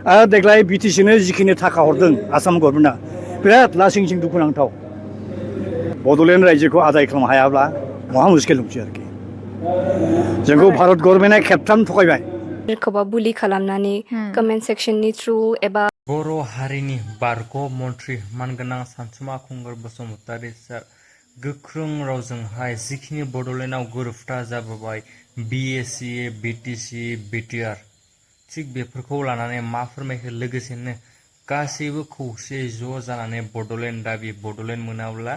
देग्लाय बिटिसिनो जिखिनि थाखा हरदों आसाम गभर्नमेन्टआ बिराद लासिंसिं दुखुनांथाव बड'लेण्ड रायजोखौ आदाय खालामनो हायाब्ला महा मुस्किल दंसै आरोखि जोंखौ भारत गभर्नमेन्टआ खेबथाम थगायबाय खौबा बुलि खालामनानै कमेन्ट सेक्शननि थ्रु एबा बर' हारिनि बारग' मन्त्रि मानगोनां सानसुमा खुंगुर बसुमतारी सार गोख्रों रावजोंहाय जिखिनि बड'लेण्डआव गोरोबथा जाबोबाय BACA BTC BTR थिग बेफोरखौ लानानै मा फोरमायखो लोगोसेनो गासैबो खौसेयै ज' जानानै बड'लेण्ड दाबि बड'लेण्ड मोनाब्ला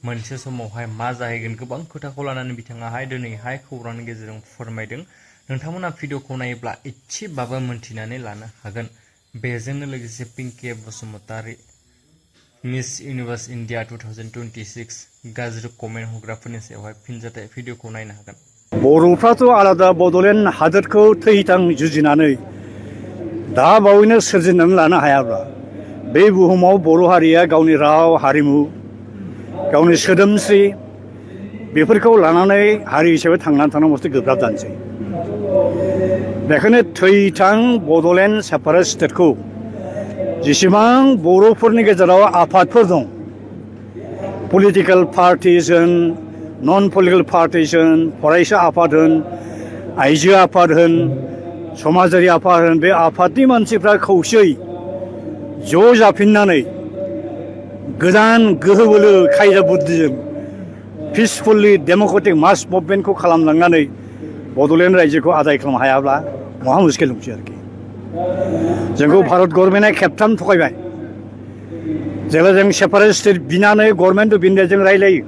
मोनसे समावहाय मा जाहैगोन गोबां खोथाखौ लानानै बिथाङाहाय दिनैहाय खौरांनि गेजेरजों फोरमायदों नोंथांमोना भिडिअखौ नायोब्ला एसेबाबो मोनथिनानै लानो हागोन बेजोंनो लोगोसे Pinky Basumatary Miss Universe India 2026 गाज्रि कमेन्ट होग्राफोरनि सायावहाय फिनजाथाय भिडिअखौ नायनो हागोन बर'फ्राथ' आलादा बड'लेण्ड हादोरखौ थैथां जुजिनानै दा बावैनो सोरजिनानै लानो हायाब्ला बे बुहुमाव बर' हारिया गावनि राव हारिमु गावनि सोदोमस्रि बेफोरखौ लानानै हारि हिसाबै थांनानै थानो मस्थ गोब्राब जानोसै बेखायनो थैथां बड'लेण्ड सेपारेट स्टेटखौ जेसेबां बर'फोरनि गेजेराव आफादफोर दं पलिटिकेल पार्टिज होन नन पलिटिकेल पार्टिज होन फरायसा आफाद होन आइजो आफाद होन समाजारि आफाद होन बे आफादनि मानसिफ्रा खौसेयै ज' जाफिननानै गोदान गोहो बोलो खायदा बुद्धिजों पिसफुलि डेम'क्रेटिक मास मुभमेन्टखौ खालामलांनानै बड'लेण्ड रायजोखौ आदाय खालामनो हायाब्ला महा मुस्किल दंसै आरोखि जोंखौ भारत गभर्नमेन्टआ खेबथाम थगायबाय जेब्ला जों सेपारेट स्टेट बिनानै गभर्नमेन्ट अफ इन्डियाजों रायलायो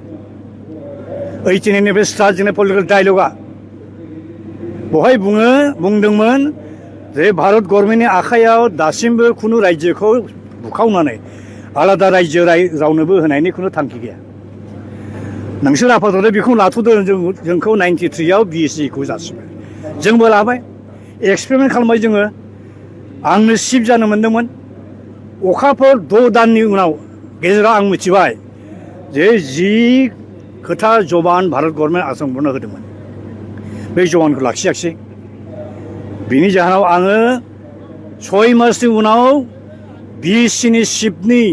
18 स्टार्ट जोंनि पलिटिकेल डायलगा बहाय बुंदोंमोन जे भारत गभर्नमेन्टनि आखायाव दासिमबो खुनु रायजोखौ बुखावनानै आलादा रायजो रावनोबो होनायनि खुनु थांखि गैया नोंसोर आफादआव बेखौ लाथ'दों जोंखौ 93 आव BACखौ जासिबाय जोंबो लाबाय एक्सपेरिमेन्ट खालामबाय जोङो आंनो चिफ जानो मोन्दोंमोन अखाफोर 6 दाननि उनाव गेजेराव आं मिथिबाय जे जि खोथा जबान भारत गभर्नमेन्ट आसाम गभर्नमेन्ट होदोंमोन बे जबानखौ लाखियाखिसै बिनि जाहोनाव आङो 6 मासनि उनाव BACनि चिफनि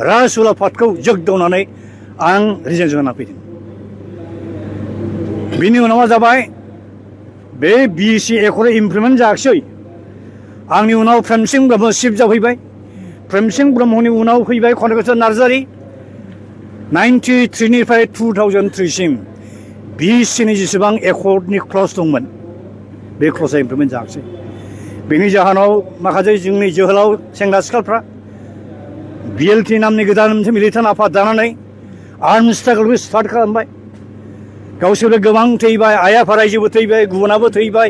राजउलाफादखौ जोगदावनानै आं रिजाइन जाना फैदों बिनि उनाव मा जाबाय बे BAC एकर्ड इमप्लिमेन्ट जायाखिसै आंनि उनाव प्रेमसिं ब्रह्म चिफ जाफैबाय प्रेमसिं ब्रह्मनि उनाव फैबाय कनकचर नार्जारी 93 निफ्राय 2003 सिम BACनि जेसेबां एकर्डनि क्लज दंमोन बे क्लजआ इमप्लिमेन्ट जायाखिसै बेनि जाहोनाव माखासे जोंनि जोहोलाव सेंग्रा सिख्लाफ्रा BLT नामनि गोदान मोनसे मिलिटान्ट आफाद दानानै आर्मड स्ट्रागलखौ स्टार्ट खालामबाय गावसोरबो गोबां थैबाय आइ आफा रायजोबो थैबाय गुबुनाबो थैबाय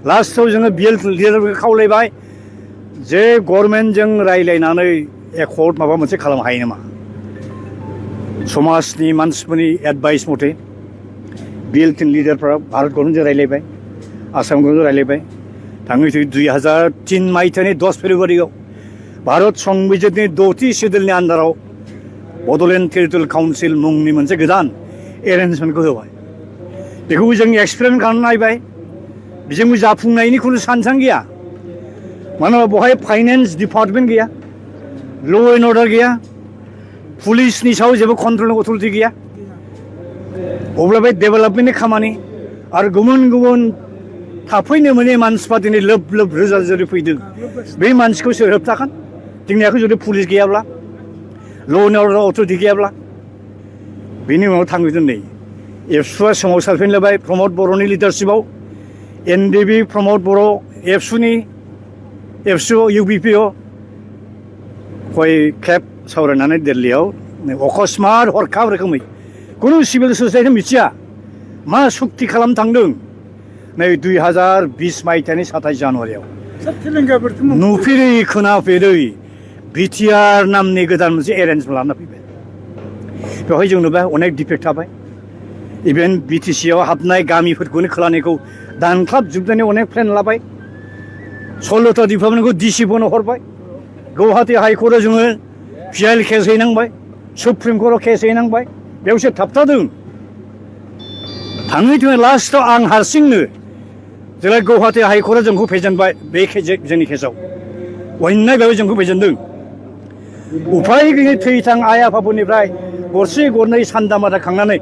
लास्टआव जोङो BLT लिडारफोरखौ खावलायबाय जे गभर्नमेन्टजों रायलायनानै एकर्ड माबा मोनसे खालामनो हायो नामा समाजनि मानसिफोरनि एडभाइस मथे BLT लिडारफ्रा भारत गभर्नमेन्टजों रायलायबाय आसाम गभर्नमेन्टजों रायलायबाय थाङै 2003 मायथाइनि 10 फेब्रुवारियाव भारत संबिजितनि 6थि सिडिउलनि आन्दाराव बड'लेण्ड टेरिटरियेल काउन्सिल मुंनि मोनसे गोदान एरेन्जमेन्टखौ होबाय बेखौबो जों एक्सपेरिमेन्ट खालामनानै नायबाय बेजोंबो जाफुंनायनि खुनु सानसां गैया मानो होनबा बेवहाय फाइनेन्स डिपार्टमेन्ट गैया ल' एन्ड अर्डार गैया पुलिसनि सायाव जेबो कन्ट्रलिं अथरिटि गैया अब्ला बे डेभेलपमेन्टनि खामानि आरो गुबुन गुबुन थाफैनो मोनै मानसिफ्रा दिनै लोब लोब रोजा रोजा फैदों बे मानसिखौ सोर होबथागोन जोंनि आखायाव जुदि पुलिस गैयाब्ला ल' एन्ड अर्डार अथरिटि गैयाब्ला बेनि उनाव थांदों नै एबसुआ सोमावसारफिन लाबाय प्रमद बर'नि लिडारशिपआव NDB प्रमद बर' एबसु UBPआव कय खेब सावरायनानै दिल्लीयाव अकस्मात हरखाब रोखोमै खुनु सिभिल ससाइटि मिथिया मा सुक्ति खालामनो थांदों नै 2020 मायथाइनि 27 जानुवारियाव नुफेरै खोनाफेरै BTR नामनि गोदान मोनसे एरेन्जमेन्ट लाना फैबाय बेवहाय जों नुबाय अनेक डिफेक्ट थाबाय इभेन BTCआव हाबनाय गामिफोरखौनो खोलानिखौ दानख्लाबजोबनानै अनेक प्लेन लाबाय 16था डिपार्टमेन्टखौ DCफोरनो हरबाय गुवाहाटी हाइकर्टआव जोङो PIL केस हैनांबाय सुप्रिम कर्टआव केस हैनांबाय बेयावसो थाबथादों थाङै थुङै लास्टआव आं हारसिंनो जेब्ला गुवाहाटी हाइकर्टआ जोंखौ फेजेनबाय बे जोंनि केसआव अन्याय भाबै जोंखौ फेजेनदों उफाय गैयै थैथां आइ आफाफोरनिफ्राय गरसे गरनै सान्दामाथा खांनानै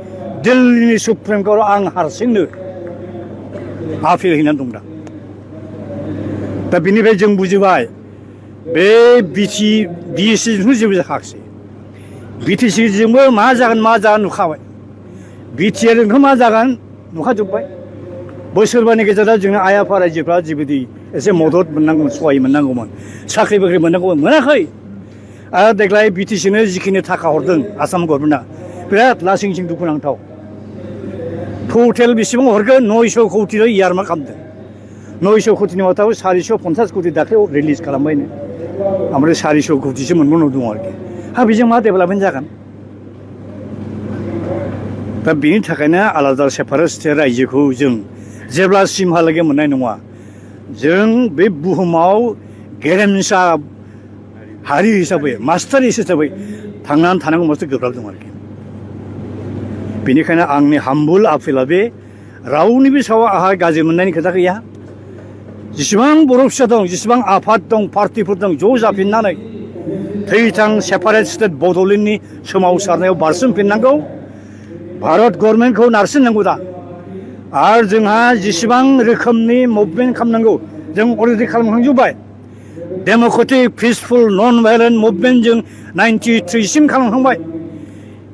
दिल्लीनि सुप्रिम कर्टआव आं हारसिंनो आपिल हैनानै दं दा बिनिफ्राय जों बुजिबाय बे बिटिसिजोंथ' जेबो जाखायाखिसै बिटिसिजोंबो मा जागोन नुखाबाय बिटिआरजोंथ' मा जागोन नुखाजोब्बाय बोसोरबानि गेजेराव जोंनि आइ आफा रायजोफ्रा जिबायदि एसे मदद मोननांगौमोन सहाय मोननांगौमोन साख्रि बाख्रि मोननांगौमोन मोनाखै आरो देग्लाय बिटिसिनो जिखिनि थाखा हरदों आसाम गभर्नमेन्टआ बिराद लासिं सिं दुखुनांथाव टटेल बेसेबां हरगोन 900 कौटिल' इयारमा खालामदों 900 कौटिनि मादाव 450 कौटि दाख्लैयाव रिलिज खालामबायनो ओमफ्राय 400 कौटिसो मोनबावनांगौ दं आरोखि बेजों मा डेभेलपमेन्ट जागोन दा बेनि थाखायनो आलादा सेपारेट स्टेट रायजोखौ जों जेब्लासिमहालागै मोननाय नङा जों बे बुहुमाव गेरेमसा हारि हिसाबै मास्टार हिसाबै थांनानै थानांगौ मोनसे गोब्राब दं आरोखि बेनिखायनो आंनि हाम्बुल आपिला बे रावनिबो सायाव आंहा गाज्रि मोननायनि खोथा गैया जेसेबां बर' फिसा दं जेसेबां आफाद दं पार्टिफोर दं ज' जाफिननानै थैथां सेपारेट स्टेट बड'लेण्डनि सोमावसारनायाव बारसोमफिननांगौ भारत गभर्नमेन्टखौ नारसिननांगौ दा आरो जोंहा जेसेबां रोखोमनि मुभमेन्ट खालामनांगौ जों अलरेडि खालामखांजोब्बाय डेम'क्रेटिक पिसफुल नन भायलेन्ट मुभमेन्ट जों 93 सिम खालामखांबाय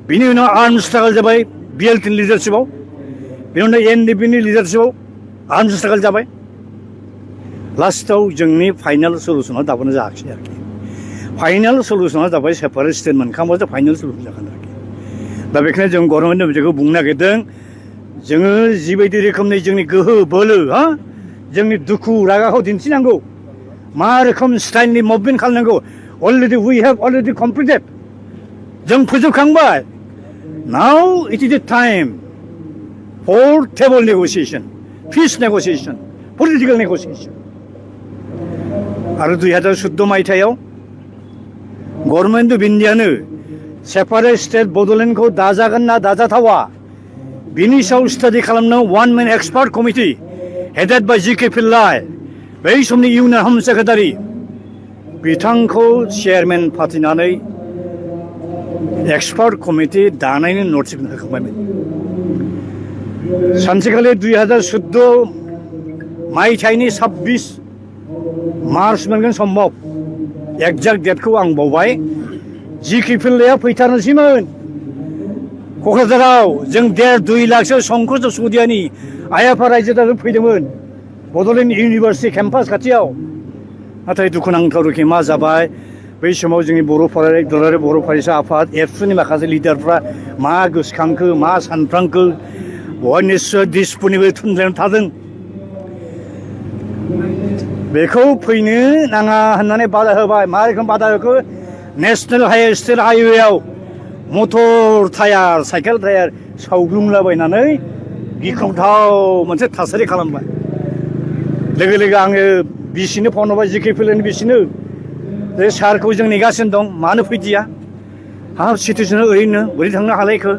बिनि उनाव आर्म स्ट्रागल जाबाय बिएलटि लिडारशिपआव बिनि उनाव एनडिपिनि लिडारशिपआव आर्म स्ट्रागल जाबाय लास्टआव जोंनि फाइनाल सलुसना दाबोनो जायाखिसै आरोखि फाइनाल सलुसना जाबाय सेपारेट स्टेट मोनखांबासो फाइनाल सलुसन जागोन आरोखि दा बेखायनो जों गभर्नमेन्टनि बिदिखौ बुंनो नागिरदों जोङो जिबायदि रोखोमनि जोंनि गोहो बोलो जोंनि दुखु रागाखौ दिन्थिनांगौ मा रोखोम स्टाइलनि मुभमेन्ट खालामनांगौ already we have already completed जों फोजोबखांबाय now it is the time for table negotiation peace negotiation political negotiation आरो 2014 मायथाइयाव गभर्नमेन्ट अफ इन्डियानो सेपारेट स्टेट बड'लेण्डखौ दाजागोन ना दाजाथावा बिनि सायाव स्टाडि खालामनो one man expert committee headed by GK Pillai बै समनि इउनियन हम सेक्रेटारि बिथांखौ चेयारमेन फाथिनानै एक्सपार्ट कमिटि दानायनि नटिस होखांबायमोन सानसेखालि 2014 मायथाइनि 26 मार्च मोनगोन सम्भब एक्जाक्ट डेटखौ आं बावबाय जिके पिल्लाया फैथारनोसैमोन क'क्राझाराव जों 1.5-2 लाखसो संकस सौदियानि आइ आफा रायजोआबो फैदोंमोन बड'लेण्ड इउनिभार्सिटि केम्पास खाथियाव नाथाय दुखुनांथाव रोखोमै मा जाबाय बै समाव जोंनि दुलाराय बर' फरायसा आफाद एबसुनि माखासे लिडारफ्रा मा गोसोखांखो मा सानफ्रांखो बहाय निस्सय दिसपुरनिबो थुनलाइयाव थादों बेखौ फैनो नाङा होननानै बादा होबाय मा रोखोम बादा होखो नेशनेल स्टेट हाइवेआव मटर टायार साइकेल टायार सावग्लुंलाबायनानै गिख्रंथाव मोनसे थासारि खालामबाय लोगो लोगो आङो बिसिनो फन हरबाय जिके पिल्लायनि बिसिनो जे सारखौ जों नेगासिनो दं मानो फैदिया सिटुवेसना ओरैनो बोरै थांनो हालायखो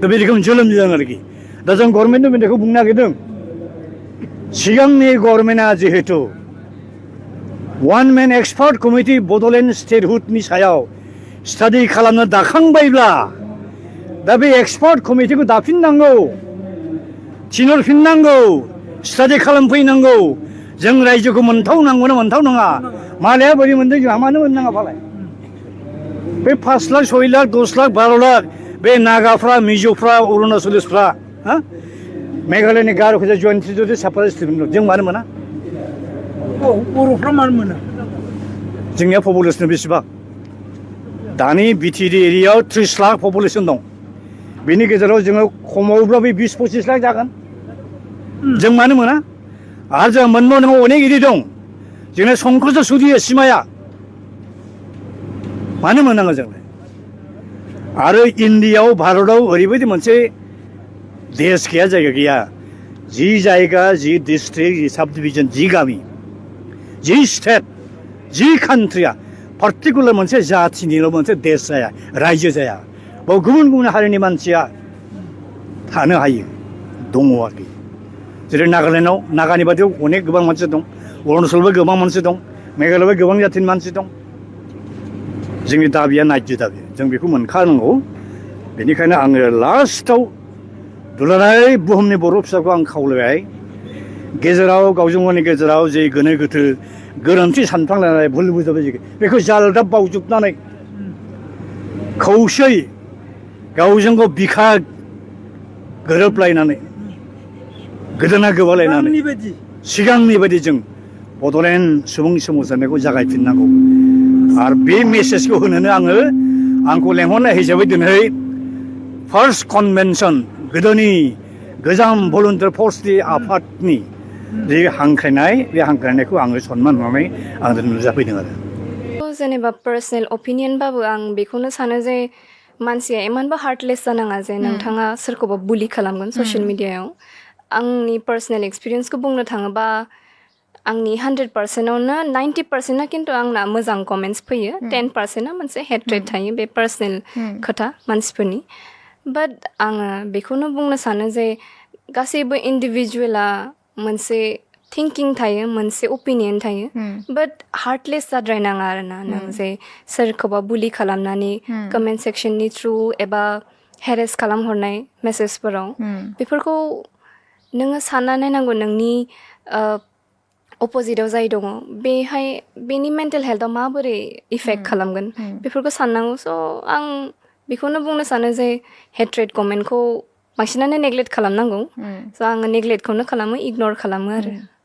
दा बे रोखोम जोलोम जादों आरोखि दा जों गभर्नमेन्टनि बेखौ बुंनो नागिरदों सिगांनि गभर्नमेन्टआ जिहेतु one man expert committee Bodoland स्टेटहुडनि सायाव स्टाडि खालामनो दाखांबायब्ला दा बे एक्सपार्ट कमिटिखौ दाफिननांगौ थिनहरफिननांगौ स्टाडि खालामफैनांगौ जों रायजोखौ मोनथावनांगौ ना मोनथाव नङा मालाया बोरै मोनदों जोंहा मानो मोननाङा फालाय बे 5 लाख 6 लाख 10 लाख 12 लाख बे नागाफ्रा मिज'फ्रा अरुणाचलिसफ्रा मेघालयनि गार'खौजा जयेन्ट ट्रिटमेन्ट सेपारेट स्टेट जों मानो मोना बर'फ्रा मानो मोना जोंनिया पपुलेसन बेसेबां दानि बिटिडि एरियायाव 30 लाख पपुलेसन दं बेनि गेजेराव जोङो खमावब्लाबो 20-25 लाख जागोन जों मानो मोना आरो जोंहा मोनबावनांगौ अनेक इदि दं जोंना संकस सौदिया सिमाया मानो मोननांगौ जोंलाय आरो इन्डियायाव भारतआव ओरैबायदि मोनसे देश गैया जायगा गैया जि जायगा जि डिस्ट्रिक्ट जि साब डिभिजन जि गामि जि स्टेट जि कान्ट्रिया पार्टिकुलार मोनसे जाथिनिल' मोनसे देश जाया रायजो जाया बाव गुबुन गुबुन हारिनि मानसिया थानो हायो दङ आरोखि जेरै नागालेण्डआव नागानि बादियाव अनेक गोबां मानसि दं अरुणाचलबो गोबां मानसि दं मेघालयआव गोबां जाथिनि मानसि दं जोंनि दाबिया नायजो दाबि जों बेखौ मोनखानांगौ बेनिखायनो आङो लास्टआव दुलाराय बुहुमनि बर' फिसाखौ आं खावलायबाय गेजेराव गावजों गावनि गेजेराव जे गोनो गोथो गोरोन्थि सानफ्लांलायनाय भुल बुजाबुजि बेखौ जालदाब बावजोबनानै खौसे गावजों गाव बिखा गोरोबलायनानै गोदोना गोबालायनानै सिगांनि बायदि जों बड'लेण्ड सुबुं सोमावसारनायखौ जागायफिननांगौ आरो बे मेसेजखौ होनोनो आंखौ लेंहरनाय हिसाबै दिनै फार्स्ट कनभेनसन गोदोनि गोजाम भलुन्टियार फर्सनि आफादनि जे हांख्रायनाय बे हांख्रायनायखौ आङो सनमान होनानै आं दिनै नुजाफैदों आरो जेनेबा पार्सनेल अपिनियनबाबो आं बेखौनो सानो जे मानसिया इमानबो हार्टलेस जानाङा जे नोंथाङा सोरखौबा बुलि खालामगोन ससियेल मिडियायाव आंनि पार्सनेल एक्सपिरियेन्सखौ बुंनो थाङोबा आंनि 100%आवनो 90%आ खिन्थु आंना मोजां कमेन्ट्स फैयो 10%आ मोनसे हेट्रेड थायो बे पार्सनेल खोथा मानसिफोरनि बाट आङो बेखौनो बुंनो सानो जे गासैबो इन्डिभिजुवेला मोनसे थिंकिं थायो मोनसे अपिनियन थायो बाट हार्टलेस जाद्रायनाङा आरोना नों जे सोरखौबा बुलि खालामनानै कमेन्ट सेक्सननि थ्रु एबा हेरेस खालामहरनाय मेसेजफोराव बेफोरखौ नोङो सानना नायनांगौ नोंनि अपोजिटआव जाय दङ बेहाय बेनि मेन्टेल हेल्थआव माबोरै इफेक्ट खालामगोन बेफोरखौ साननांगौ स' आं बेखौनो बुंनो सानो जे हेट्रेड कमेन्टखौ बांसिनानो नेग्लेक्ट खालामनांगौ स' आङो नेग्लेक्टखौनो खालामो इगनर खालामो आरो